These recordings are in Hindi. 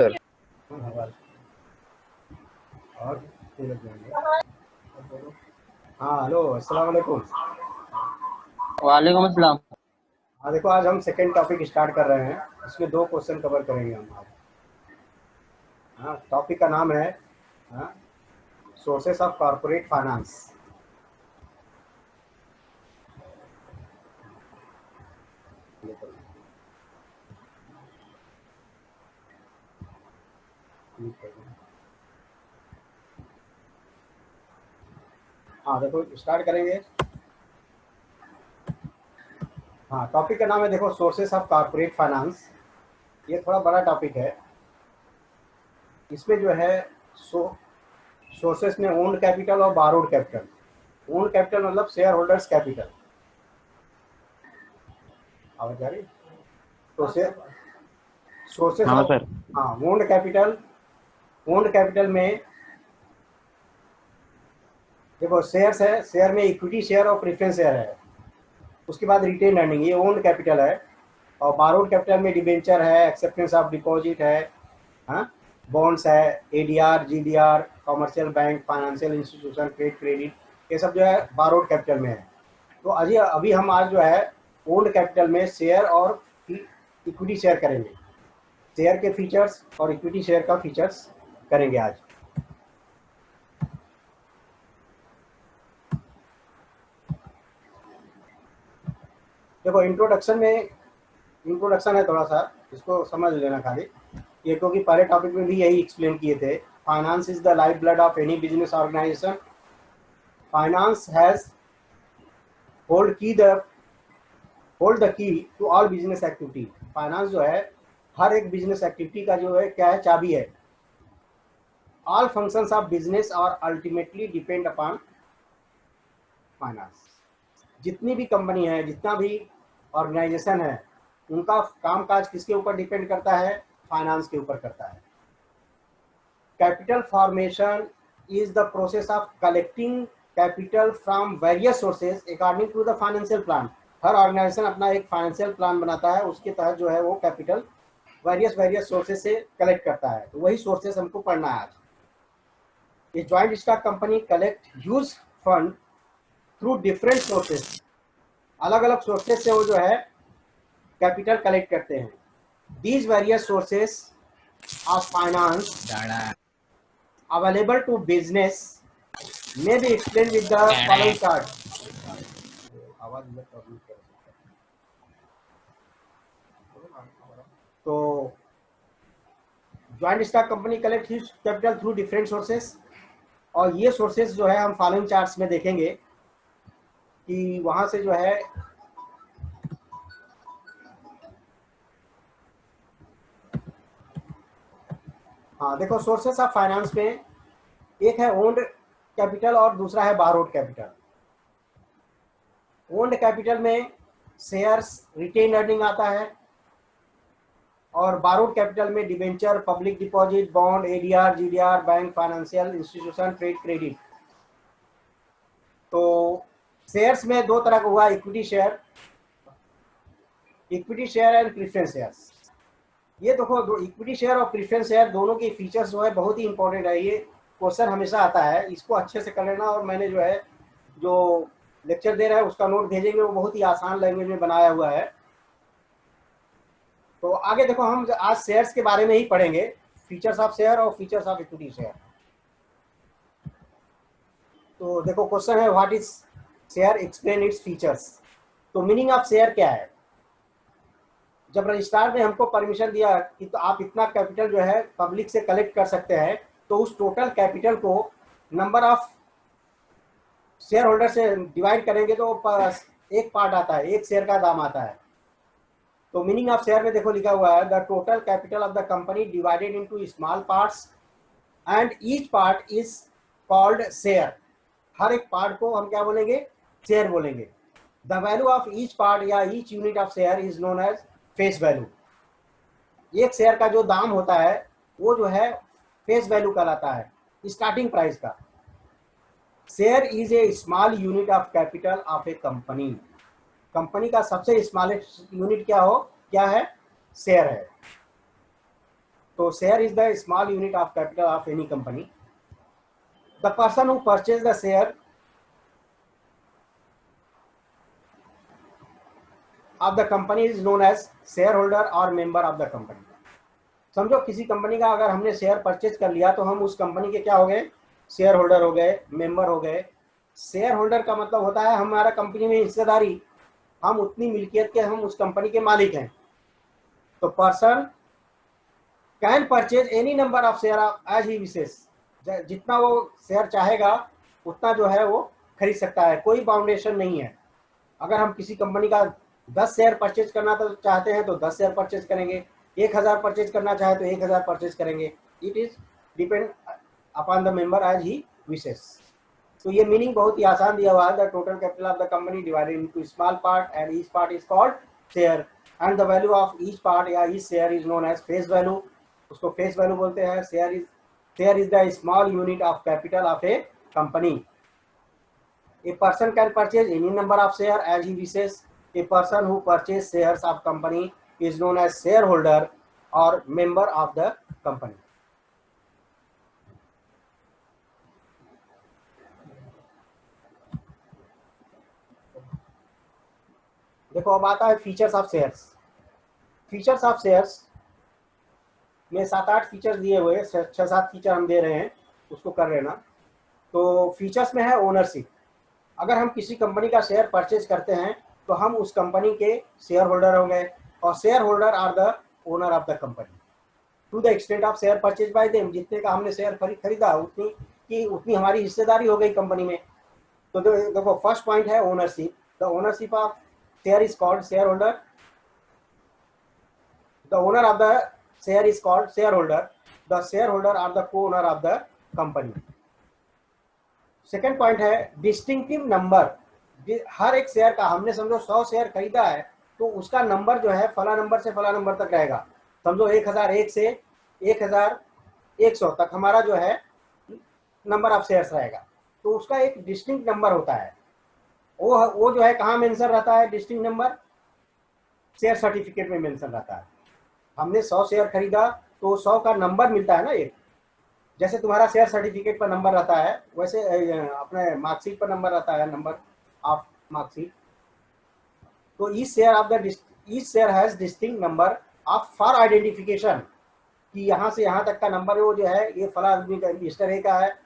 सर। और हाँ हेलो अस्सलाम वालेकुम। वालेकुम अस्सलाम। हाँ देखो, आज हम सेकेंड टॉपिक स्टार्ट कर रहे हैं। इसमें 2 क्वेश्चन कवर करेंगे हम आज। हाँ, टॉपिक का नाम है सोर्सेस ऑफ कॉर्पोरेट फाइनेंस। हाँ देखो, स्टार्ट करेंगे। हाँ, टॉपिक का नाम है देखो सोर्सेस ऑफ कॉर्पोरेट फाइनेंस। ये थोड़ा बड़ा टॉपिक है। इसमें जो है सोर्सेस में ओन्ड कैपिटल और बारोड कैपिटल। ओन्ड कैपिटल मतलब शेयर होल्डर्स कैपिटल। आवाज आ रही? तो सोर्सेस हाँ ऑफ, सर। हाँ, ओन्ड कैपिटल में देखो शेयर्स है। शेयर में इक्विटी शेयर और प्रेफरेंस शेयर है। उसके बाद रिटेन अर्निंग, ये ओन्ड कैपिटल है। और बारोड कैपिटल में डिबेंचर है, एक्सेप्टेंस ऑफ डिपॉजिट है, हाँ, बॉन्ड्स है, ADR, GDR, commercial bank, financial institution, trade credit, ये सब जो है बारोड कैपिटल में है। तो अभी हम आज जो है ओन्ड कैपिटल में शेयर और इक्विटी शेयर करेंगे। शेयर के फीचर्स और इक्विटी शेयर का फीचर्स करेंगे आज। देखो, इंट्रोडक्शन है थोड़ा सा, इसको समझ लेना खाली ये, क्योंकि पहले टॉपिक में भी यही एक्सप्लेन किए थे। Finance is the life blood of any business organisation. Finance has hold the key to all business activity. Finance जो है हर एक बिजनेस एक्टिविटी का जो है क्या है, चाबी है। ऑल फंक्शंस ऑफ बिजनेस और अल्टीमेटली डिपेंड अपॉन फाइनेंस। जितनी भी कंपनी है, जितना भी ऑर्गेनाइजेशन है, उनका कामकाज किसके ऊपर डिपेंड करता है? फाइनेंस के ऊपर करता है। Capital formation is the process of collecting capital from various sources according to the financial plan. हर ऑर्गेनाइजेशन अपना एक फाइनेंशियल प्लान बनाता है, उसके तहत जो है वो कैपिटल वेरियस सोर्सेज से कलेक्ट करता है। तो वही सोर्सेज हमको पढ़ना है आज। ये joint stock company collect huge fund through different sources. अलग अलग सोर्सेज से वो जो है कैपिटल कलेक्ट करते हैं। These various sources of finance available to business may be explained with the following chart. तो joint stock company collect his capital through different sources, और ये सोर्सेस जो है हम फॉलोइंग चार्ट्स में देखेंगे कि वहां से जो है हाँ देखो, सोर्सेस ऑफ फाइनेंस में एक है ओन्ड कैपिटल और दूसरा है बारोड कैपिटल। ओन्ड कैपिटल में शेयर्स, रिटेन अर्निंग आता है, और बारोड कैपिटल में debenture, public deposit, bond, ADR, GDR, bank, financial institution, trade credit. तो शेयर्स में 2 तरह का हुआ, equity share and preference shares. ये देखो, इक्विटी शेयर और प्रेफरेंस शेयर दोनों के फीचर्स जो है बहुत ही इंपॉर्टेंट है। ये क्वेश्चन हमेशा आता है, इसको अच्छे से कर लेना। और मैंने जो है जो लेक्चर दे रहा है उसका नोट भेजेंगे, वो बहुत ही आसान लैंग्वेज में बनाया हुआ है। तो आगे देखो, हम आज शेयर्स के बारे में ही पढ़ेंगे, फीचर्स ऑफ शेयर और फीचर्स ऑफ इक्विटी शेयर। तो देखो, क्वेश्चन है what is share, explain its features. तो मीनिंग ऑफ शेयर क्या है? जब रजिस्ट्रार ने हमको परमिशन दिया कि तो आप इतना कैपिटल जो है पब्लिक से कलेक्ट कर सकते हैं, तो उस टोटल कैपिटल को नंबर ऑफ शेयर होल्डर से डिवाइड करेंगे तो एक पार्ट आता है, एक शेयर का दाम आता है। तो मीनिंग ऑफ शेयर में देखो लिखा हुआ है, the total capital of the company divided into small parts and each part is called share. हर एक पार्ट को हम क्या बोलेंगे? शेयर बोलेंगे। The value of each part या each unit of share is known as face value. एक शेयर का जो दाम होता है वो जो है फेस वैल्यू कहलाता है, स्टार्टिंग प्राइस का। Share is a small unit of capital of a company. Company का सबसे स्मॉलेस्ट यूनिट क्या है? शेयर है। तो share is the small unit of capital of any company. The person who purchase the share of the company is known as share holder और मेंबर ऑफ द कंपनी. समझो किसी कंपनी का अगर हमने शेयर परचेज कर लिया तो हम उस कंपनी के क्या हो गए, शेयर होल्डर हो गए, मेंबर हो गए. शेयर होल्डर का मतलब होता है हमारा कंपनी में हिस्सेदारी, हम उतनी मिल्कियत के हम उस कंपनी के मालिक हैं. तो person can purchase any number of share as he wishes, जितना वो शेयर चाहेगा उतना जो है वो खरीद सकता है, कोई बाउंडेशन नहीं है. अगर हम किसी कंपनी का 10 शेयर परचेज करना तो चाहते हैं तो 10 शेयर परचेज करेंगे, 1000 परचेज करना चाहे तो 1000 परचेज करेंगे. It is depend upon the member as he wishes. तो ये मीनिंग बहुत ही आसान दिया हुआ है. The total capital of the company divided into small part and each part is called share and the value of each part या each share is known as face value. उसको फेस वैल्यू बोलते हैं. Share is the small unit of capital of a company. A person can purchase any number of share as he wishes. A person who purchase shares of company is known as shareholder or member of the company. देखो अब आता है features of shares. Features of shares में 7-8 फीचर्स दिए हुए हैं, 6-7 फीचर हम दे रहे हैं, उसको कर रहे ना. तो फीचर्स में है ओनरशिप. अगर हम किसी कंपनी का शेयर परचेज करते हैं तो हम उस कंपनी के शेयर होल्डर हो गए और share holder are the owner of the company to the extent of share purchase by them. जितने का हमने शेयर खरीदा उतनी हमारी हिस्सेदारी हो गई कंपनी में. तो देखो फर्स्ट पॉइंट है ownership. The ownership of share is called share holder. The owner of the share is called share holder. The share holder are the co owner of the company. Second point है डिस्टिंक्टिव नंबर. हर एक शेयर का, हमने समझो 100 शेयर खरीदा है तो उसका नंबर जो है फला नंबर से फला नंबर तक रहेगा. समझो 1001 से 1100 तक हमारा जो है नंबर ऑफ शेयर्स रहेगा. तो उसका एक डिस्टिंक्ट नंबर होता है. वो जो है कहाँ मेंशन रहता है डिस्टिंक्ट नंबर? शेयर सर्टिफिकेट में मेंशन रहता है. हमने 100 शेयर खरीदा तो 100 का नंबर मिलता है ना एक. जैसे तुम्हारा शेयर सर्टिफिकेट पर नंबर रहता है वैसे अपने मार्कशीट पर नंबर रहता है, नंबर ऑफ मार्कशीट. तो each share has distinct number of for identification, कि यहाँ से यहाँ तक का नंबर वो जो है ये फला आदमी का रजिस्टर ए का है,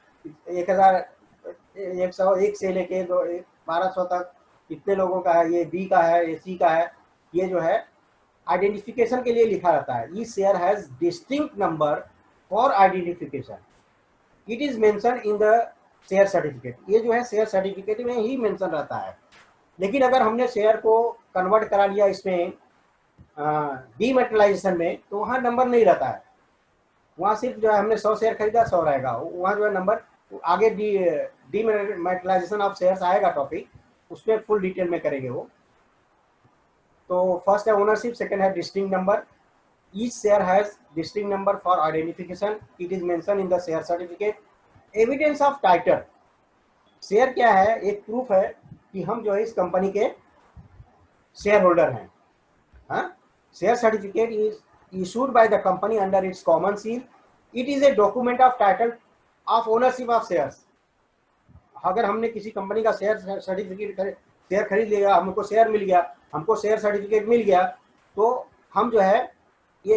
1101 से लेके 1200 तक कितने लोगों का है, ये बी का है, ये सी का है. ये जो है आइडेंटिफिकेशन के लिए लिखा रहता है. Each share has distinct number for identification. It is mention in the share certificate. ये जो है शेयर सर्टिफिकेट में ही मेंशन रहता है. लेकिन अगर हमने शेयर को कन्वर्ट करा लिया इसमें डीमैटेरियलाइजेशन में तो वहाँ नंबर नहीं रहता है. वहाँ सिर्फ जो है हमने 100 शेयर खरीदा 100 रहेगा, वहाँ जो है नंबर आगे डीमैटेरियलाइजेशन ऑफ शेयर्स आएगा टॉपिक, उसमें फुल डिटेल में करेंगे वो. तो फर्स्ट है ओनरशिप, सेकेंड है distinct number. Each share has distinct number for identification. It is mention in the share certificate. Evidence of title. Share क्या है? एक प्रूफ है कि हम जो है इस कंपनी के शेयर होल्डर हैं. Share certificate is issued by the company under its common seal. It is a document of title of ownership of shares. अगर हमने किसी कंपनी का शेयर सर्टिफिकेट शेयर खरीद लिया, हमको शेयर मिल गया, हमको शेयर सर्टिफिकेट मिल गया, तो हम जो है ये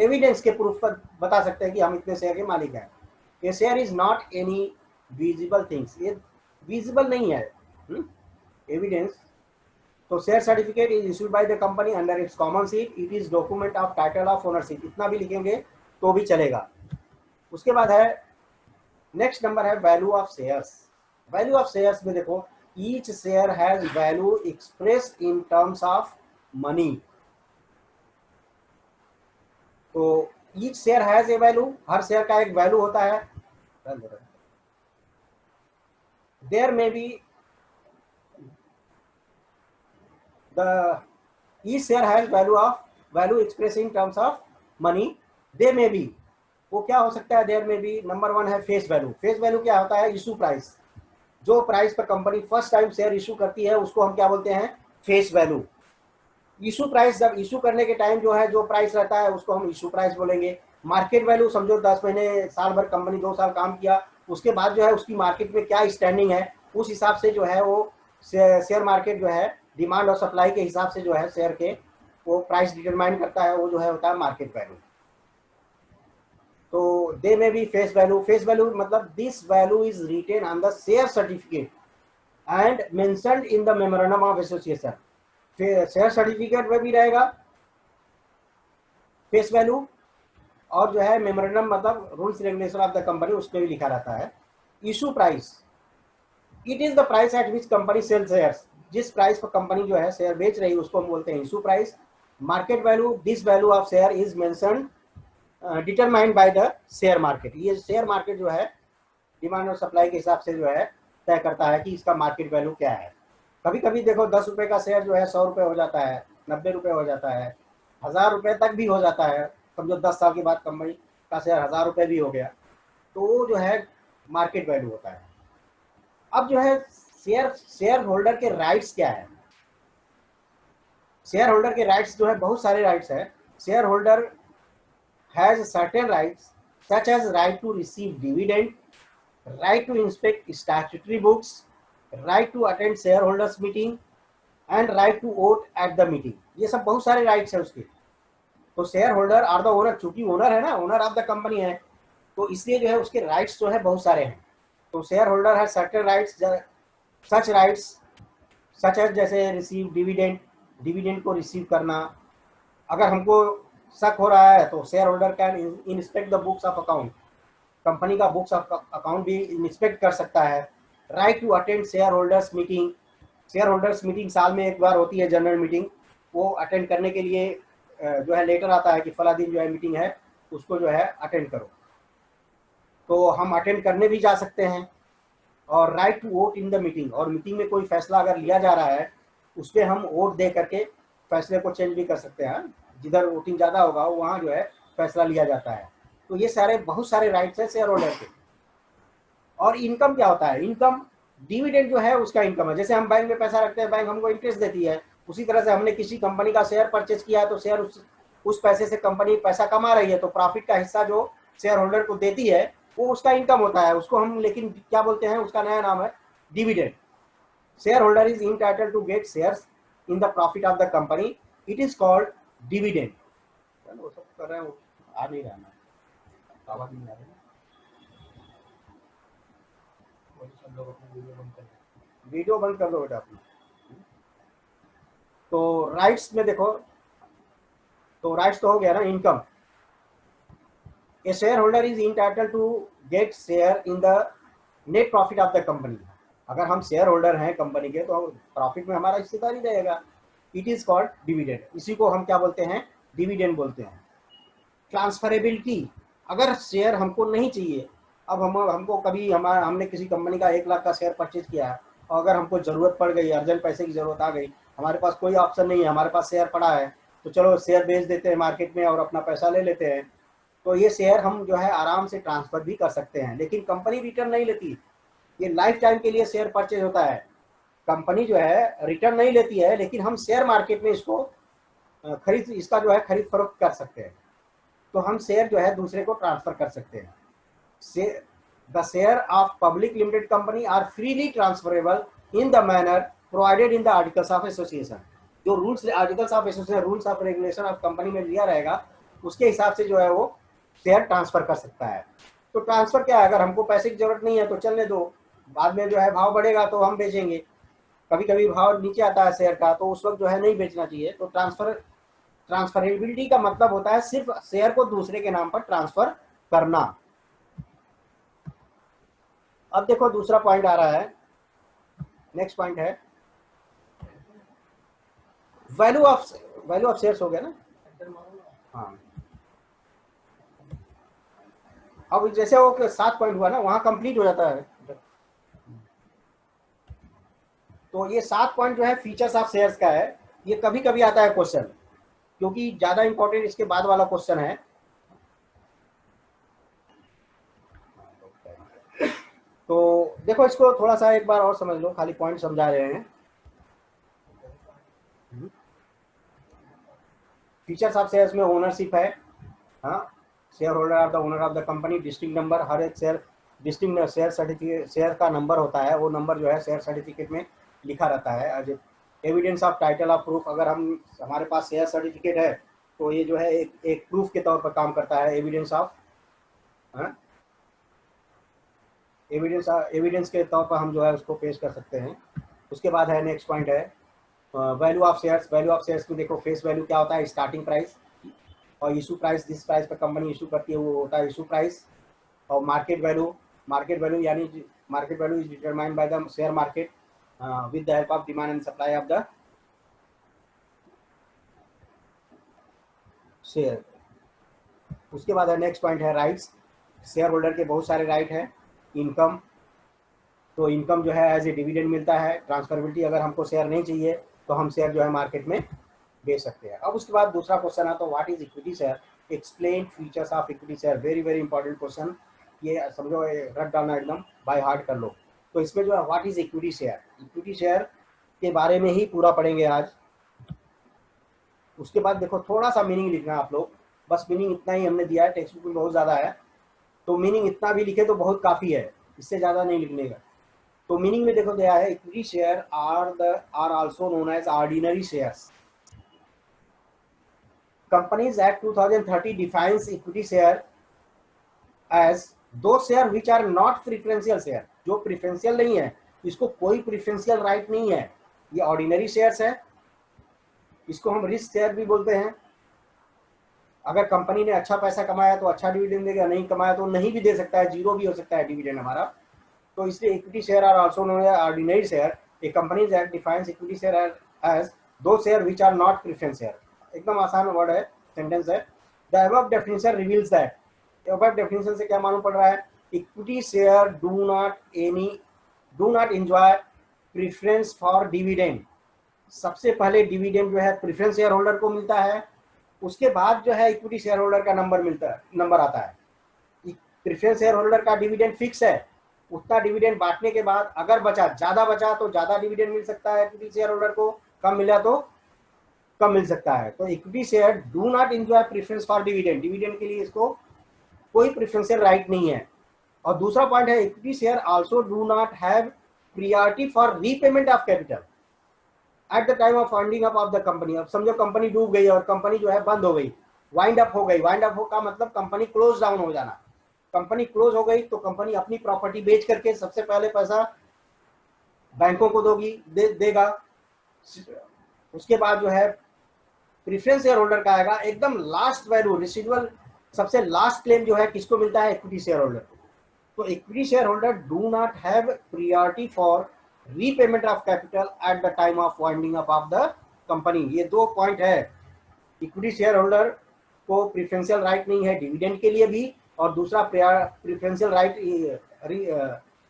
एविडेंस के प्रूफ पर बता सकते हैं कि हम इतने शेयर के मालिक हैं. ये share is not any visible things. ये विजिबल नहीं है एविडेंस. तो share certificate is issued by the company under its common seal. It is document of title of ownership. इतना भी लिखेंगे तो भी चलेगा. उसके बाद है नेक्स्ट नंबर है value of shares. Value of shares में देखो each share has value express in terms of money. तो each share has a value. Her share का एक वैल्यू होता है. देयर में B each share has value expressed in terms of money. They may be, वो क्या हो सकता है? देयर में भी. नंबर 1 है फेस वैल्यू. फेस वैल्यू क्या होता है? Issue price. जो प्राइस पर company first time share issue करती है उसको हम क्या बोलते हैं? Face value. इशू प्राइस, जब इशू करने के टाइम जो है जो प्राइस रहता है उसको हम इशू प्राइस बोलेंगे. मार्केट वैल्यू समझो 10 महीने साल भर कंपनी 2 साल काम किया, उसके बाद जो है उसकी मार्केट में क्या स्टैंडिंग है, उस हिसाब से जो है वो शेयर मार्केट जो है डिमांड और सप्लाई के हिसाब से जो है शेयर के वो प्राइस डिटरमाइन करता है, वो जो है होता है मार्केट वैल्यू। तो दे में भी फेस वैल्यू मतलब this value is written on the share certificate and mentioned in the memorandum of association. Share certificate में भी रहेगा फेस वैल्यू, और जो है मेमोरेंडम मतलब rules regulation of the company, उसमें भी लिखा रहता है। Issue price, it is the price at which company sell shares, जिस प्राइस पर कंपनी जो है शेयर बेच रही है उसको हम बोलते हैं issue price. Market value, this value of share is mentioned determined by the share market. ये शेयर मार्केट जो है डिमांड और सप्लाई के हिसाब से जो है तय करता है कि इसका मार्केट वैल्यू क्या है। कभी कभी देखो 10 रुपए का शेयर जो है 100 रुपए हो जाता है, 90 रुपए हो जाता है, 1000 रुपए तक भी हो जाता है। समझो 10 साल के बाद कंपनी का शेयर 1000 रुपए भी हो गया, तो वो जो है मार्केट वैल्यू होता है। अब जो है शेयर होल्डर के राइट्स क्या है। शेयर होल्डर के राइट्स जो है बहुत सारे राइट्स है। Share holder has certain rights such as right to receive dividend, right to inspect statutory books, right to attend shareholders meeting and right to vote at the meeting। ये सब बहुत सारे राइट्स है उसके। तो share holder are the owner, चूंकि ओनर है ना, ओनर ऑफ द कंपनी है, तो इसलिए जो है उसके राइट्स जो है बहुत सारे हैं। तो शेयर होल्डर है certain rights, such rights such as जैसे रिसीव डिविडेंड, डिविडेंड को रिसीव करना। अगर हमको शक हो रहा है तो share holder can inspect the books of account, company का बुक्स ऑफ अकाउंट भी इंस्पेक्ट कर सकता है। Right to attend share holders meeting, share holders meeting साल में एक बार होती है जनरल मीटिंग, वो अटेंड करने के लिए जो है लेटर आता है कि फला दिन जो है मीटिंग है, उसको जो है अटेंड करो, तो हम अटेंड करने भी जा सकते हैं। और right to vote in the meeting, और मीटिंग में कोई फैसला अगर लिया जा रहा है उस पर हम वोट दे करके फैसले को चेंज भी कर सकते हैं। जिधर वोटिंग ज़्यादा होगा वहाँ जो है फैसला लिया जाता है। तो ये सारे बहुत सारे राइट्स हैं शेयर होल्डर के। और इनकम क्या होता है, इनकम डिविडेंड जो है उसका इनकम है। जैसे हम बैंक में पैसा रखते हैं, बैंक हमको इंटरेस्ट देती है, उसी तरह से हमने किसी कंपनी का शेयर परचेज किया है तो शेयर उस पैसे से कंपनी पैसा कमा रही है, तो प्रॉफिट का हिस्सा जो शेयर होल्डर को देती है वो उसका इनकम होता है, उसको हम लेकिन क्या बोलते हैं, उसका नया नाम है dividend. Share holder is entitled to get shares in the profit of the company, it is called dividend. वो सब कर रहे हैं, आ नहीं रहा, आवाज नहीं आ रही। वीडियो बंद कर दो बेटा अपनी। तो राइट्स में देखो, तो राइट्स तो हो गया ना income. A share holder is entitled to get share in the net profit of the company. अगर हम शेयर होल्डर हैं कंपनी के तो प्रॉफिट में हमारा हिस्सेदारी रहेगा, इट इज कॉल्ड डिविडेंड। इसी को हम क्या बोलते हैं, डिविडेंड बोलते हैं। ट्रांसफरेबिलिटी, अगर शेयर हमको नहीं चाहिए, अब हमको कभी हमने किसी कंपनी का 1 लाख का शेयर परचेज किया है और अगर हमको ज़रूरत पड़ गई, अर्जेंट पैसे की ज़रूरत आ गई, हमारे पास कोई ऑप्शन नहीं है, हमारे पास शेयर पड़ा है, तो चलो शेयर बेच देते हैं मार्केट में और अपना पैसा ले लेते हैं। तो ये शेयर हम जो है आराम से ट्रांसफ़र भी कर सकते हैं, लेकिन कंपनी रिटर्न नहीं लेती। ये लाइफ टाइम के लिए शेयर परचेज होता है, कंपनी जो है रिटर्न नहीं लेती है, लेकिन हम शेयर मार्केट में इसको इसका जो है खरीद फरोख्त कर सकते हैं। तो हम शेयर जो है दूसरे को ट्रांसफर कर सकते हैं। The share of public limited company are freely transferable in the manner provided in the articles of association. जो rules articles of association, rules of regulation of company में दिया रहेगा उसके हिसाब से जो है वो शेयर ट्रांसफर कर सकता है। तो ट्रांसफर क्या है, अगर हमको पैसे की जरूरत नहीं है तो चलने दो, बाद में जो है भाव बढ़ेगा तो हम बेचेंगे। कभी कभी भाव नीचे आता है शेयर का, तो उस वक्त जो है नहीं बेचना चाहिए। तो ट्रांसफरेबिलिटी का मतलब होता है सिर्फ शेयर को दूसरे के नाम पर ट्रांसफर करना। अब देखो दूसरा पॉइंट आ रहा है, नेक्स्ट पॉइंट है वैल्यू ऑफ शेयर्स। हो गया ना, हाँ। अब जैसे वो 7 पॉइंट हुआ ना, वहां कंप्लीट हो जाता है। तो ये 7 पॉइंट जो है फीचर्स ऑफ शेयर्स का है। ये कभी कभी आता है क्वेश्चन, क्योंकि ज्यादा इंपॉर्टेंट इसके बाद वाला क्वेश्चन है। तो देखो इसको थोड़ा सा एक बार और समझ लो, खाली पॉइंट समझा रहे हैं। फीचर्स ऑफ शेयर्स में ओनरशिप है, हाँ, share holder are the owner of the company. District number, हर एक share district share certificate, share का नंबर होता है, वो नंबर जो है शेयर सर्टिफिकेट में लिखा रहता है। As evidence of title of proof, अगर हमारे पास शेयर सर्टिफिकेट है तो ये जो है एक प्रूफ के तौर पर काम करता है, एविडेंस ऑफ, एविडेंस के तौर पर हम जो है उसको पेश कर सकते हैं। उसके बाद है नेक्स्ट पॉइंट है value of shares. Value of shares में देखो फेस वैल्यू क्या होता है, स्टार्टिंग प्राइस, और इशू प्राइस, जिस प्राइस पर कंपनी इशू करती है वो होता है इशू प्राइस। और मार्केट वैल्यू यानी market value is determined by the share market with the help of demand and supply of the share. उसके बाद है नेक्स्ट पॉइंट है राइट्स। शेयर होल्डर के बहुत सारे राइट हैं। इनकम, तो इनकम जो है एज ए डिविडेंड मिलता है। ट्रांसफरेबिलिटी, अगर हमको शेयर नहीं चाहिए तो हम शेयर जो है मार्केट में बेच सकते हैं। अब उसके बाद दूसरा क्वेश्चन आता है what is equity share, explain features of equity share. Very very important question, ये समझो, रट डालना, एकदम बाय हार्ट कर लो। तो इसमें जो है what is equity share, equity share के बारे में ही पूरा पढ़ेंगे आज। उसके बाद देखो थोड़ा सा मीनिंग लिखना आप लोग, बस मीनिंग इतना ही हमने दिया है, टेक्स्ट बुक में बहुत ज़्यादा है, तो मीनिंग इतना भी लिखे तो बहुत काफ़ी है, इससे ज़्यादा नहीं लिखने का। तो मीनिंग में देखो दिया है equity share are also known as ordinary shares. Companies act 2030 defines equity share as those share which are not preferential share. जो प्रिफरेंशियल नहीं है, इसको कोई प्रिफरेंशियल राइट नहीं है, ये ऑर्डिनरी शेयर्स है। इसको हम रिस्क शेयर भी बोलते हैं। अगर कंपनी ने अच्छा पैसा कमाया तो अच्छा डिविडेंड देगा, नहीं कमाया तो नहीं भी दे सकता है, जीरो भी हो सकता है डिविडेंड हमारा। तो इसलिए equity share are also known as ordinary share. A companies act defines equity share as those share which are not preference share. एकदम आसान वर्ड है, सेंटेंस है। The above definition reveals that, above definition से क्या मालूम पड़ रहा है, equity share do not enjoy preference for dividend. सबसे पहले डिविडेंड जो है प्रेफरेंस शेयर होल्डर को मिलता है, उसके बाद जो है इक्विटी शेयर होल्डर का नंबर आता है। प्रेफरेंस शेयर होल्डर का डिविडेंड फिक्स है, उतना डिविडेंड बांटने के बाद अगर ज्यादा बचा तो ज्यादा डिविडेंड मिल सकता है इक्विटी शेयर होल्डर को, कम मिला तो कम मिल सकता है। तो equity share do not enjoy preference for dividend, dividend के लिए इसको कोई प्रेफरेंशियल राइट नहीं है। और दूसरा पॉइंट है equity share also do not have priority for repayment of capital at the time of winding up of the company. अब समझो कंपनी डूब गई और कंपनी जो है बंद हो गई, वाइंड अप हो गई। वाइंड अप का मतलब कंपनी क्लोज डाउन हो जाना। कंपनी क्लोज हो गई तो कंपनी अपनी प्रॉपर्टी बेच करके सबसे पहले पैसा बैंकों को देगा। उसके बाद जो है प्रेफरेंस शेयर होल्डर का आएगा, एकदम लास्ट वैल्यू, रेसिडुअल, सबसे लास्ट क्लेम जो है किसको मिलता है, इक्विटी शेयर होल्डर को। तो equity share holder do not have priority for repayment of capital at the time of winding up of the company. ये दो पॉइंट है। इक्विटी शेयर होल्डर को प्रेफरेंशियल राइट नहीं है डिविडेंड के लिए भी, और दूसरा प्रेफरेंशियल राइट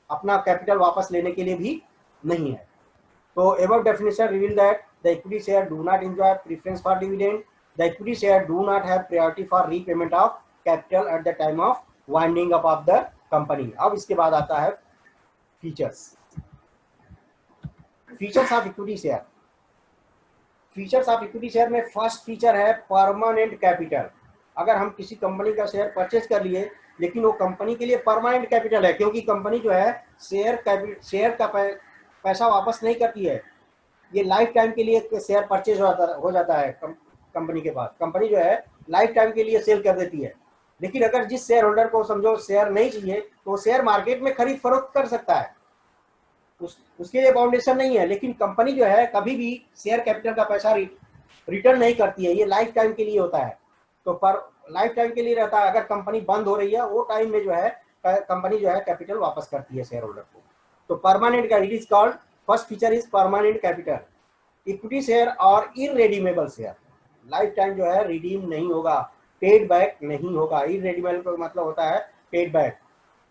अपना कैपिटल वापस लेने के लिए भी नहीं है। तो above definition reveal that the equity share do not enjoy preference for dividend, the equity share do not have priority for repayment of capital at the time of winding up of the company. अब इसके बाद आता है features. Features of equity share. Features of equity share में फर्स्ट फीचर है परमानेंट कैपिटल। अगर हम किसी कंपनी का शेयर परचेज कर लिए लेकिन वो कंपनी के लिए परमानेंट कैपिटल है, क्योंकि कंपनी जो है शेयर का पैसा वापस नहीं करती है, ये लाइफ टाइम के लिए शेयर परचेज हो जाता है कंपनी के पास। कंपनी जो है लाइफ टाइम के लिए सेल कर देती है। लेकिन अगर जिस शेयर होल्डर को समझो शेयर नहीं चाहिए तो शेयर मार्केट में खरीद फरोख्त कर सकता है, उसके लिए बाउंडेशन नहीं है। लेकिन कंपनी जो है कभी भी शेयर कैपिटल का पैसा रिटर्न नहीं करती है, ये लाइफ टाइम के लिए होता है। तो पर लाइफ टाइम के लिए रहता है, अगर कंपनी बंद हो रही है वो टाइम में जो है कंपनी जो है कैपिटल वापस करती है शेयर होल्डर को। तो परमानेंट का it is called, first feature is permanent capital. Equity share और इररेडीमेबल शेयर, लाइफ टाइम जो है रिडीम नहीं होगा, पेड बैक नहीं होगा। इररेडीमेबल का मतलब होता है paid back.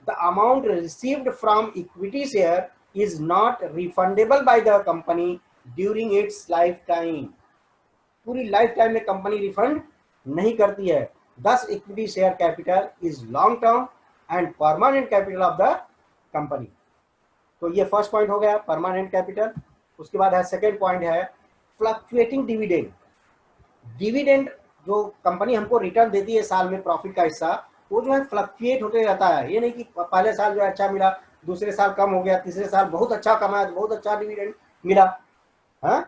The amount received from equity share is not refundable by the company during its lifetime। पूरी लाइफ टाइम में कंपनी रिफंड नहीं करती है। दस equity share capital is long term and permanent capital of the company. तो ये फर्स्ट पॉइंट हो गया परमानेंट कैपिटल। उसके बाद है सेकेंड पॉइंट है फ्लक्चुएटिंग डिविडेंड। डिविडेंड जो कंपनी हमको रिटर्न देती है साल में प्रॉफिट का हिस्सा, वो जो है फ्लक्चुएट होते रहता है। ये नहीं कि पहले साल जो है अच्छा मिला, दूसरे साल कम हो गया, तीसरे साल बहुत अच्छा कमाया तो बहुत अच्छा डिविडेंड मिला। हाँ,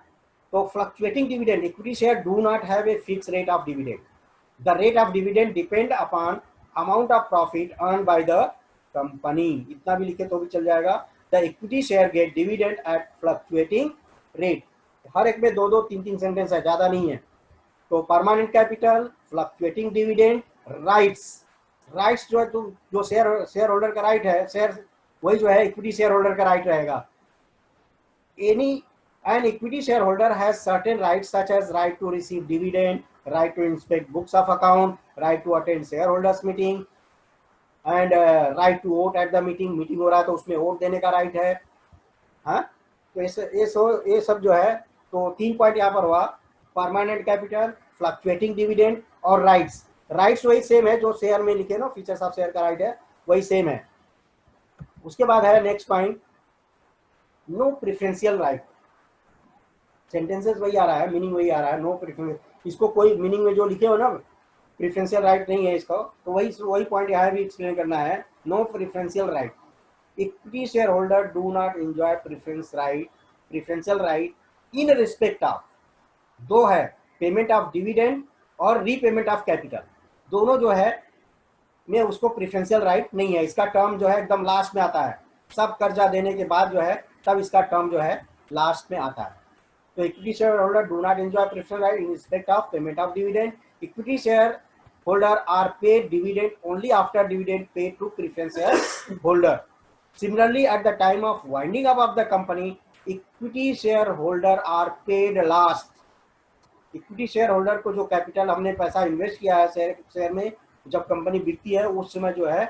तो fluctuating dividend, equity share do not have a fix rate of dividend. The rate of dividend depend upon amount of profit earn by the company. इतना भी लिखे तो भी चल जाएगा। The equity share get dividend at fluctuating rate. हर एक में दो दो तीन तीन सेंटेंस है, ज्यादा नहीं है। तो permanent capital, fluctuating dividend, rights. Rights जो है तो जो शेयर होल्डर का राइट है, शेयर वही जो है इक्विटी शेयर होल्डर का राइट रहेगा। Any an equity shareholder has certain rights such as right to receive dividend, right to inspect books of account, right to attend shareholders meeting and right to vote at the meeting। Meeting हो रहा है तो उसमें वोट देने का राइट है। हाँ, तो ये सब जो है, तो 3 पॉइंट यहाँ पर हुआ, परमानेंट कैपिटल, फ्लक्चुएटिंग डिविडेंड और राइट्स। राइट्स वही सेम है जो शेयर में लिखे ना, फीचर्स ऑफ शेयर का राइट है वही सेम है। उसके बाद है next point, no preferential right. Sentences वही आ रहा है, मीनिंग वही आ रहा है, नो प्रिफरेंस। इसको कोई मीनिंग में जो लिखे हो ना प्रिफरेंशियल राइट नहीं है इसका, तो वही पॉइंट यहाँ भी एक्सप्लेन करना है। No preferential right, equity share holder do not enjoy preferential right in respect of, दो है, पेमेंट ऑफ डिविडेंड और रीपेमेंट ऑफ कैपिटल। दोनों जो है में उसको प्रिफरेंशियल राइट नहीं है। इसका टर्म जो है एकदम लास्ट में आता है, सब कर्जा देने के बाद जो है तब इसका टर्म जो है लास्ट में आता है। तो equity share holder do not enjoy preferential right in respect of payment of dividend. Equity share holder are paid dividend only after dividend paid to preferential holder. Similarly, at the time of winding up of the company, equity shareholder are paid last। Equity share holder को जो कैपिटल हमने पैसा इन्वेस्ट किया है शेयर में, जब कंपनी बिकती है उस समय जो है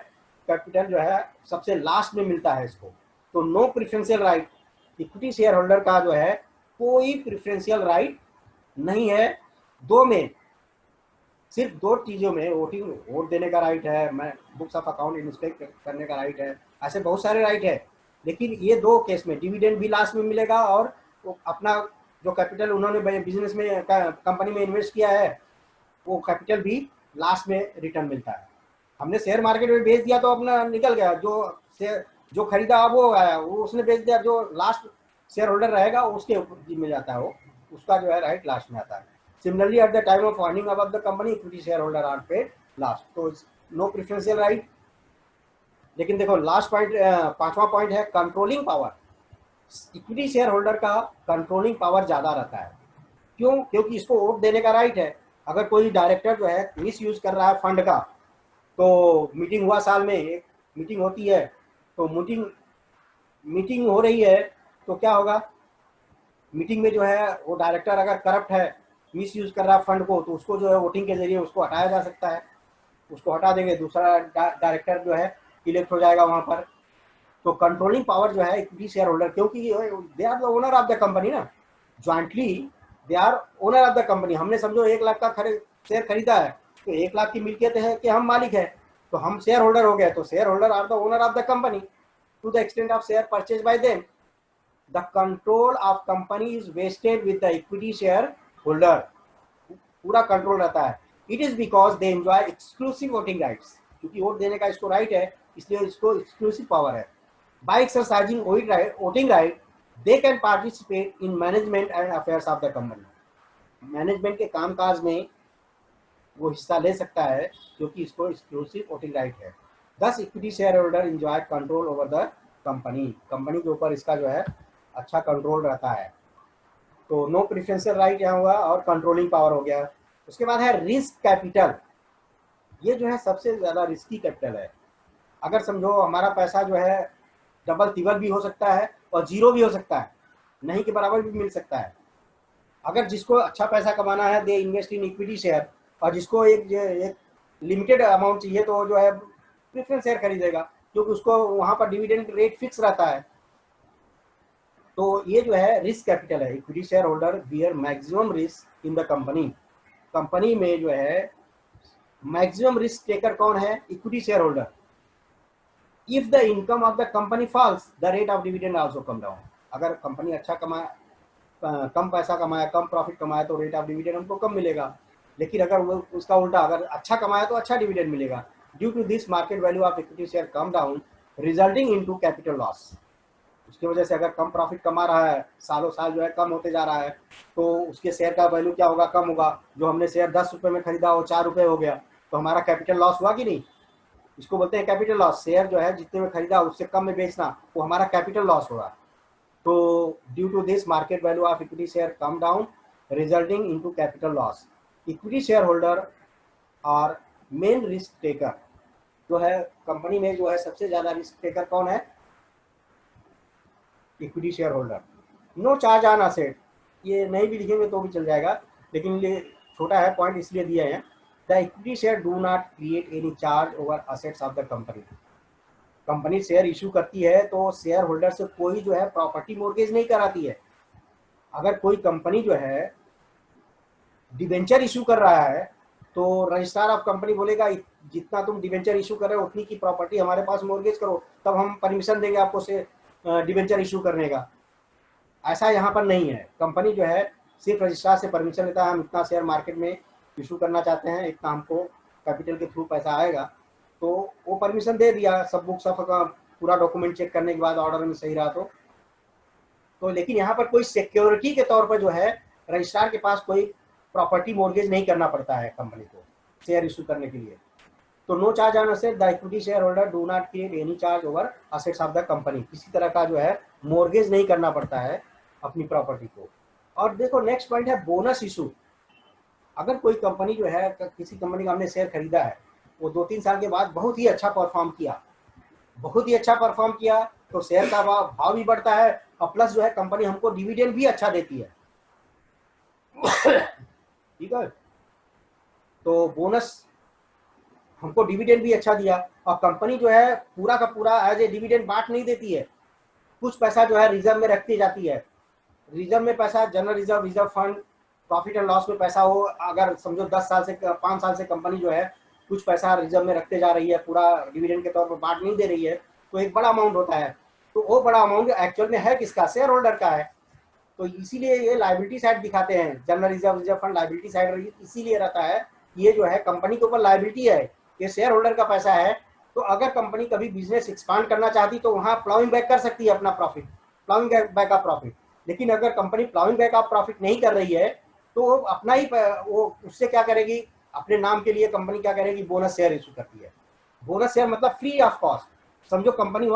कैपिटल जो है सबसे लास्ट में मिलता है इसको। तो no preferential right, equity share holder का जो है कोई प्रिफरेंशियल राइट नहीं है। दो में, सिर्फ दो चीज़ों में, वोट देने का राइट है, मैं बुक्स ऑफ अकाउंट इंस्पेक्ट करने का राइट है, ऐसे बहुत सारे राइट है। लेकिन ये दो केस में डिविडेंड भी लास्ट में मिलेगा और अपना जो कैपिटल उन्होंने बिजनेस में कंपनी में इन्वेस्ट किया है वो कैपिटल भी लास्ट में रिटर्न मिलता है। हमने शेयर मार्केट में बेच दिया तो अपना निकल गया, जो खरीदा वो आया, वो उसने बेच दिया, जो लास्ट शेयर होल्डर रहेगा उसके जिम्मे जाता है, वो उसका जो है राइट लास्ट में आता है। Similarly, at the time of winding up of the company, equity shareholder are paid last। तो नो प्रिफरेंशियल राइट। लेकिन देखो लास्ट पॉइंट, पांचवा पॉइंट है controlling power. Equity share holder का कंट्रोलिंग पावर ज्यादा रहता है। क्यों? क्योंकि इसको वोट देने का राइट है। अगर कोई डायरेक्टर जो है मिस यूज कर रहा है फंड का, तो मीटिंग हुआ, साल में एक मीटिंग होती है, तो मीटिंग हो रही है तो क्या होगा, मीटिंग में जो है वो डायरेक्टर अगर करप्ट है, मिस यूज कर रहा है फंड को, तो उसको जो है वोटिंग के जरिए उसको हटाया जा सकता है। उसको हटा देंगे, दूसरा डायरेक्टर जो है इलेक्ट हो जाएगा वहां पर। तो कंट्रोलिंग पावर जो है इक्विटी शेयर होल्डर, क्योंकि they are the owner of the company ना, jointly they are owner of the company. हमने समझो 1 लाख का शेयर खरीदा है, तो 1 लाख की मिल्कियत है कि हम मालिक है, तो हम शेयर होल्डर हो गए, तो share holder are the owner of the company to the extent of share purchase by them. The control of company is vested with the equity share holder. पूरा कंट्रोल रहता है। It is because they enjoy exclusive voting rights, क्योंकि वोट देने का इसको राइट है, इसलिए इसको एक्सक्लूसिव पावर है। By exercising voting right they can participate in management and affairs of the company. Management के कामकाज में वो हिस्सा ले सकता है क्योंकि इसको एक्सक्लूसिव वोटिंग राइट है। दस equity share holder enjoy control over the company के ऊपर इसका जो है अच्छा कंट्रोल रहता है। तो नो प्रिफरेंशियल राइट यहाँ हुआ और कंट्रोलिंग पावर हो गया। उसके बाद है रिस्क कैपिटल। ये जो है सबसे ज़्यादा रिस्की कैपिटल है। अगर समझो हमारा पैसा जो है डबल तिबल भी हो सकता है और जीरो भी हो सकता है, नहीं के बराबर भी मिल सकता है। अगर जिसको अच्छा पैसा कमाना है they invest in equity share, और जिसको एक लिमिटेड अमाउंट चाहिए तो जो है प्रेफरेंस शेयर खरीदेगा, क्योंकि उसको वहाँ पर डिविडेंड रेट फिक्स रहता है। तो ये जो है रिस्क कैपिटल है। Equity share holder bear maximum risk in the company में जो है मैक्सिमम रिस्क टेकर कौन है? Equity share holder. If the income of the company falls the rate of dividend also come down. अगर कंपनी अच्छा कमाया, कम पैसा कमाया, कम प्रॉफिट कमाया, तो रेट ऑफ डिविडेंड हमको कम मिलेगा। लेकिन अगर वो उसका उल्टा, अगर अच्छा कमाया तो अच्छा डिविडेंड मिलेगा। Due to this market value of equity share come down resulting into capital loss. उसकी वजह से अगर कम प्रॉफिट कमा रहा है, सालों साल जो है कम होते जा रहा है, तो उसके शेयर का वैल्यू क्या होगा, कम होगा। जो हमने शेयर 10 रुपये में खरीदा वो 4 रुपये हो गया, तो हमारा कैपिटल लॉस हुआ कि नहीं। इसको बोलते हैं कैपिटल लॉस। शेयर जो है जितने में खरीदा उससे कम में बेचना, वो हमारा कैपिटल लॉस होगा। तो due to this market value of equity share come down resulting into capital loss. Equity share holder और मेन रिस्क टेकर जो है कंपनी में, जो है सबसे ज्यादा रिस्क टेकर कौन है, equity share holder. No charge on asset, ये नहीं भी लिखेंगे तो भी चल जाएगा, लेकिन ये छोटा है पॉइंट इसलिए दिया है। The equity share do not create any charge over assets of the company. Company share issue करती है तो शेयर होल्डर से कोई जो है प्रॉपर्टी मोर्गेज नहीं कराती है। अगर कोई कंपनी जो है डिवेंचर इशू कर रहा है तो रजिस्ट्रार ऑफ कंपनी बोलेगा जितना तुम डिवेंचर इशू कर रहे हो उतनी की प्रॉपर्टी हमारे पास मोर्गेज करो, तब हम परमिशन देंगे आपको से डिवेंचर इशू करने का। ऐसा यहाँ पर नहीं है। कंपनी जो है सिर्फ रजिस्ट्रार से परमिशन लेता है, हम इतना शेयर मार्केट में इशू करना चाहते हैं, इतना हमको कैपिटल के थ्रू पैसा आएगा, तो वो परमिशन दे दिया। सब बुक सब का पूरा डॉक्यूमेंट चेक करने के बाद ऑर्डर में सही रहा तो लेकिन यहाँ पर कोई सिक्योरिटी के तौर पर जो है रजिस्ट्रार के पास कोई प्रॉपर्टी मोर्गेज नहीं करना पड़ता है कंपनी को शेयर इशू करने के लिए। तो no charge on asset, the equity share holder do not create any charge over assets of the company. किसी तरह का जो है मोर्गेज नहीं करना पड़ता है अपनी प्रॉपर्टी को। और देखो नेक्स्ट पॉइंट है बोनस इशू। अगर कोई कंपनी जो है, किसी कंपनी का हमने शेयर खरीदा है, वो 2-3 साल के बाद बहुत ही अच्छा परफॉर्म किया, बहुत ही अच्छा परफॉर्म किया, तो शेयर का भाव भी बढ़ता है और प्लस जो है कंपनी हमको डिविडेंड भी अच्छा देती है। ठीक है, तो बोनस हमको डिविडेंड भी अच्छा दिया, और कंपनी जो है पूरा का पूरा एज ए डिविडेंड बांट नहीं देती है, कुछ पैसा जो है रिजर्व में रखती जाती है। रिजर्व में पैसा, general reserve, reserve fund, profit and loss में पैसा हो, अगर समझो 10 साल से 5 साल से कंपनी जो है कुछ पैसा रिजर्व में रखते जा रही है, पूरा डिविडेंड के तौर पर बांट नहीं दे रही है, तो एक बड़ा अमाउंट होता है। तो वो बड़ा अमाउंट एक्चुअल में है किसका, शेयर होल्डर का है। तो इसीलिए ये लाइबिलिटी साइड दिखाते हैं, general reserve, reserve fund liability side इसीलिए रहता है, ये जो है कंपनी के ऊपर लाइबिलिटी है, ये शेयर होल्डर का पैसा है। तो अगर कंपनी कभी बिजनेस एक्सपांड करना चाहती तो वहां प्लाउइंग बैक कर सकती है अपना profit, ploughing back of profit. लेकिन अगर company ploughing back of profit नहीं कर रही है तो वो अपना ही वो उससे क्या करेगी, अपने नाम के लिए कंपनी क्या करेगी, बोनस शेयर इशू करती है। बोनस शेयर मतलब फ्री ऑफ कॉस्ट। समझो कंपनी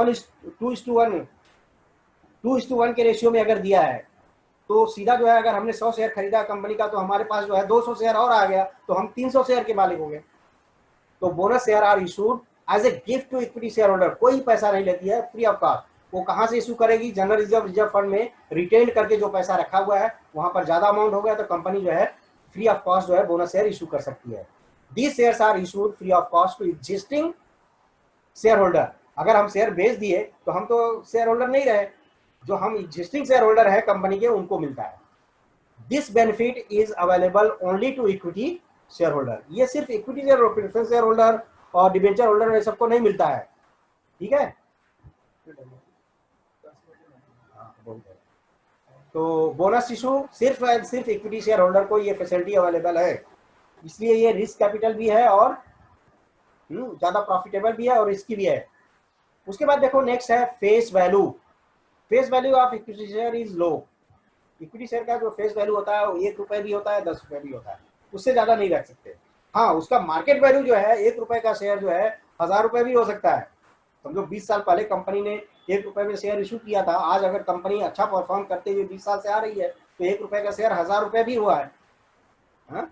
2:1 के रेशियो में अगर दिया है, तो सीधा जो है अगर हमने 100 शेयर खरीदा कंपनी का, तो हमारे पास जो है 200 शेयर और आ गया, तो हम 300 शेयर के मालिक हो गए। तो bonus share are issued as a gift to equity share holder, कोई पैसा नहीं लेती है, फ्री ऑफ कॉस्ट। वो कहाँ से इशू करेगी, जनरल रिजर्व, रिजर्व फंड में रिटेन करके जो पैसा रखा हुआ है, वहां पर ज्यादा अमाउंट हो गया तो कंपनी जो है फ्री ऑफ कॉस्ट जो है बोनस शेयर इशू कर सकती है। These shares are issued free of cost to existing share holder. अगर हम शेयर बेच दिए तो हम तो शेयर होल्डर नहीं रहे, जो हम एग्जिस्टिंग शेयर होल्डर है कंपनी के, उनको मिलता है। This benefit is available only to equity share holder. ये सिर्फ इक्विटी प्रेफरेंस शेयर होल्डर और डिबेंचर होल्डर में सबको नहीं मिलता है। ठीक है, तो बोनस इशू सिर्फ इक्विटी शेयर होल्डर को ये फैसिलिटी अवेलेबल है, इसलिए ये रिस्क कैपिटल भी है और ज्यादा प्रॉफिटेबल भी है और रिस्की भी है। उसके बाद देखो नेक्स्ट है face value. Face value of equity share is low. Equity share का जो फेस वैल्यू होता है वो 1 रुपए भी होता है, 10 रुपए भी होता है, उससे ज्यादा नहीं रख सकते। हाँ, उसका मार्केट वैल्यू जो है 1 रुपए का शेयर जो है 1000 रुपए भी हो सकता है। समझो 20 साल पहले कंपनी ने 1 रुपए में शेयर इशू किया था, आज अगर कंपनी अच्छा परफॉर्म करते हुए 20 साल से आ रही है तो 1 रुपए का शेयर 1000 रुपए भी हुआ है। हाँ?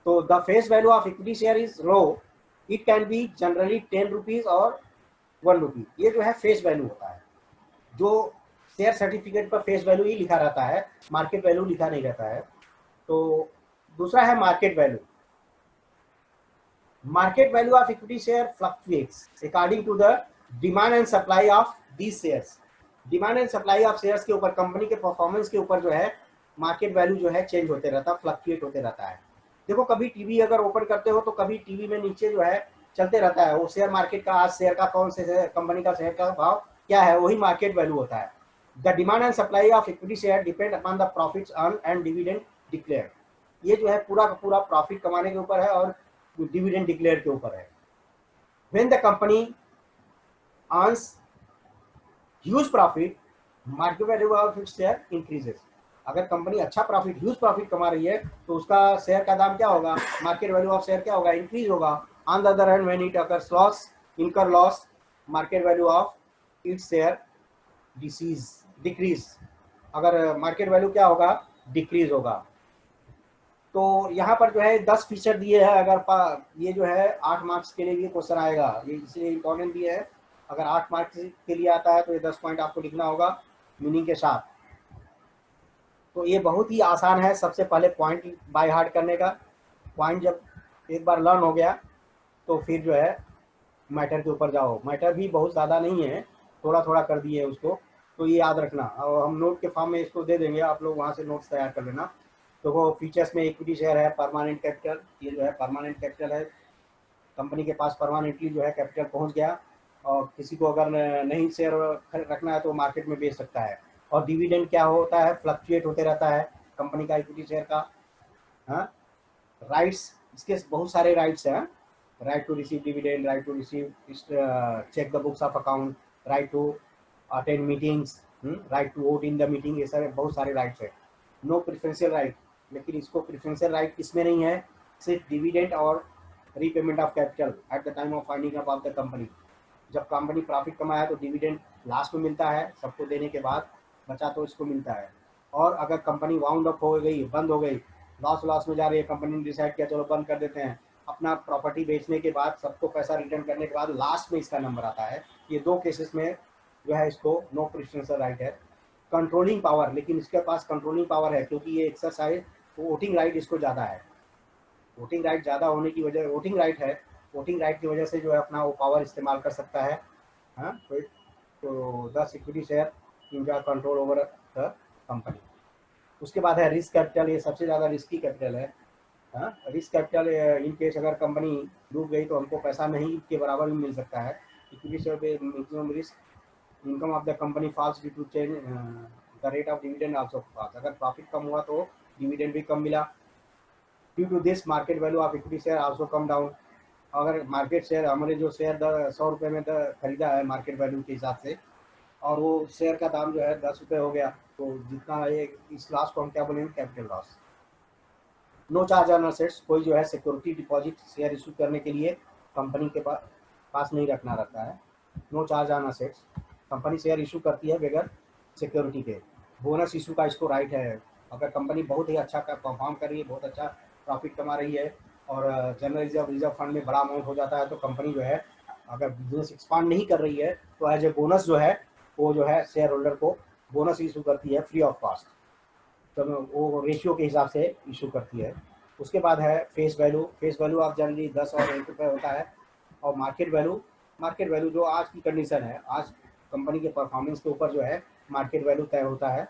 तो the face value of equity share is low, it can be generally 10 rupees और 1 रुपी। ये जो है फेस वैल्यू होता है, जो शेयर सर्टिफिकेट पर फेस वैल्यू ही लिखा रहता है, मार्केट वैल्यू लिखा नहीं रहता है। तो दूसरा है market value. Market value of equity share fluctuates according to the demand and supply of these shares. Demand and supply of shares के ऊपर, कंपनी के परफॉर्मेंस के ऊपर जो है मार्केट वैल्यू जो है चेंज होते रहता है, फ्लक्चुएट होते रहता है। देखो कभी टीवी अगर ओपन करते हो तो कभी टीवी में नीचे जो है चलते रहता है वो शेयर मार्केट का, आज शेयर का कौन से कंपनी का शेयर का भाव क्या है, वही मार्केट वैल्यू होता है। The demand and supply of equity share depend upon the profits earned and dividend declared. ये जो है पूरा का पूरा प्रॉफिट कमाने के ऊपर है और डिविडेंड डिक्लेयर के ऊपर है। When the company earns huge profit, market value of its share increases. अगर कंपनी अच्छा प्रॉफिट, ह्यूज प्रॉफिट कमा रही है तो उसका शेयर का दाम क्या होगा, मार्केट वैल्यू ऑफ शेयर क्या होगा, इंक्रीज होगा। On the other hand when it occurs loss, incur loss, market value of its share decrease. अगर मार्केट वैल्यू क्या होगा, डिक्रीज होगा। तो यहाँ पर जो है 10 फीचर दिए हैं। अगर ये जो है 8 मार्क्स के लिए ये क्वेश्चन आएगा, ये इसलिए इम्पोर्टेंट दिए है। अगर 8 मार्क्स के लिए आता है तो ये 10 पॉइंट आपको लिखना होगा मीनिंग के साथ। तो ये बहुत ही आसान है। सबसे पहले पॉइंट बाय हार्ट करने का। पॉइंट जब एक बार लर्न हो गया तो फिर जो है मैटर के ऊपर जाओ। मैटर भी बहुत ज़्यादा नहीं है, थोड़ा थोड़ा कर दिए उसको, तो ये याद रखना। और हम नोट के फॉर्म में इसको दे देंगे, आप लोग वहाँ से नोट्स तैयार कर लेना। तो वो फीचर्स में इक्विटी शेयर है, परमानेंट कैपिटल, ये जो है परमानेंट कैपिटल है। कंपनी के पास परमानेंटली जो है कैपिटल पहुंच गया, और किसी को अगर नहीं शेयर रखना है तो मार्केट में बेच सकता है। और डिविडेंड क्या होता है, फ्लक्चुएट होते रहता है कंपनी का इक्विटी शेयर का। हाँ, राइट्स, इसके बहुत सारे राइट्स हैं। Right to receive dividend, right to receive check the books of account, right to attend meetings, right to vote in the meeting, ये सारे बहुत सारे राइट्स है। नो प्रिफरेंशियल राइट, लेकिन इसको प्रिफरेंशियल राइट किसमें नहीं है, सिर्फ डिविडेंड और repayment of capital at the time of finding up of the company. जब कंपनी प्रॉफिट कमाया तो डिविडेंड लास्ट में मिलता है, सबको देने के बाद बचा तो इसको मिलता है। और अगर कंपनी वाउंड अप हो गई, बंद हो गई, लॉस में जा रही है, कंपनी ने डिसाइड किया चलो बंद कर देते हैं, अपना प्रॉपर्टी बेचने के बाद सबको पैसा रिटर्न करने के बाद लास्ट में इसका नंबर आता है। ये 2 केसेस में जो है इसको नो प्रेफरेंशियल राइट है। कंट्रोलिंग पावर, लेकिन इसके पास कंट्रोलिंग पावर है क्योंकि ये एक्सरसाइज, वोटिंग राइट इसको ज़्यादा है। वोटिंग राइट ज़्यादा होने की वजह, वोटिंग राइट है, वोटिंग राइट की वजह से जो है अपना वो पावर इस्तेमाल कर सकता है। हाँ, तो 10 इक्विटी शेयर इनका कंट्रोल ओवर द कंपनी। उसके बाद है रिस्क कैपिटल, ये सबसे ज़्यादा रिस्की कैपिटल है। हाँ, रिस्क कैपिटल, इन केस अगर कंपनी डूब गई तो हमको पैसा नहीं के बराबर भी मिल सकता है। इक्विटी शेयर पे maximum risk, income of the company falls due to change the rate of dividend also falls. अगर प्रॉफिट कम हुआ तो डिविडेंड भी कम मिला। Due to this market value of equity share also come down. अगर मार्केट शेयर, हमारे जो शेयर 100 रुपये में खरीदा है मार्केट वैल्यू के हिसाब से, और वो शेयर का दाम जो है 10 रुपये हो गया, तो जितना ये इस लॉस को हम क्या बोलेंगे, capital loss. No charge on assets, कोई जो है सिक्योरिटी डिपॉजिट शेयर इशू करने के लिए कंपनी के पास नहीं रखना रहता है। No charge on assets, company share issue करती है बगैर सिक्योरिटी के। बोनस इशू का इसको राइट है। अगर कंपनी बहुत ही अच्छा परफॉर्म कर रही है, बहुत अच्छा प्रॉफिट कमा रही है, और जनरल रिजर्व फंड में बड़ा अमाउंट हो जाता है, तो कंपनी जो है अगर बिजनेस एक्सपांड नहीं कर रही है तो एज ए बोनस जो है वो जो है शेयर होल्डर को बोनस इशू करती है फ्री ऑफ कॉस्ट। तो वो रेशियो के हिसाब से इशू करती है। उसके बाद है फेस वैल्यू। फेस वैल्यू आप जनरली 10 और 1 रुपये होता है। और मार्केट वैल्यू, मार्केट वैल्यू जो आज की कंडीशन है, आज कंपनी के परफॉर्मेंस के ऊपर जो है मार्केट वैल्यू तय होता है।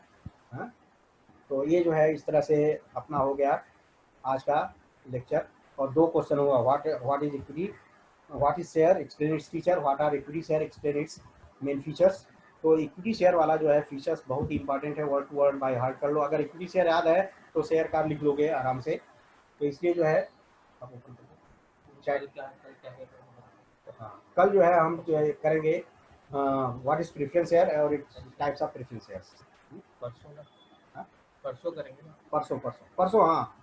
हाँ, तो ये जो है इस तरह से अपना हो गया आज का लेक्चर। और 2 क्वेश्चन हुआ, what is equity, what is share, explain its feature, what are equity share, explain its main features. तो इक्विटी शेयर वाला जो है फीचर्स बहुत ही इंपॉर्टेंट है, word to word by heart कर लो। अगर इक्विटी शेयर याद है तो शेयर कार्ड लिख लोगे आराम से। तो इसलिए जो है हाँ, कल जो है हम जो है करेंगे व्हाट इज प्रेफरेंस शेयर और its types of preference shares. परसों परसों करेंगे ना? परसों हाँ,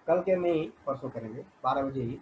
कल के नहीं, परसों करेंगे 12 बजे ही।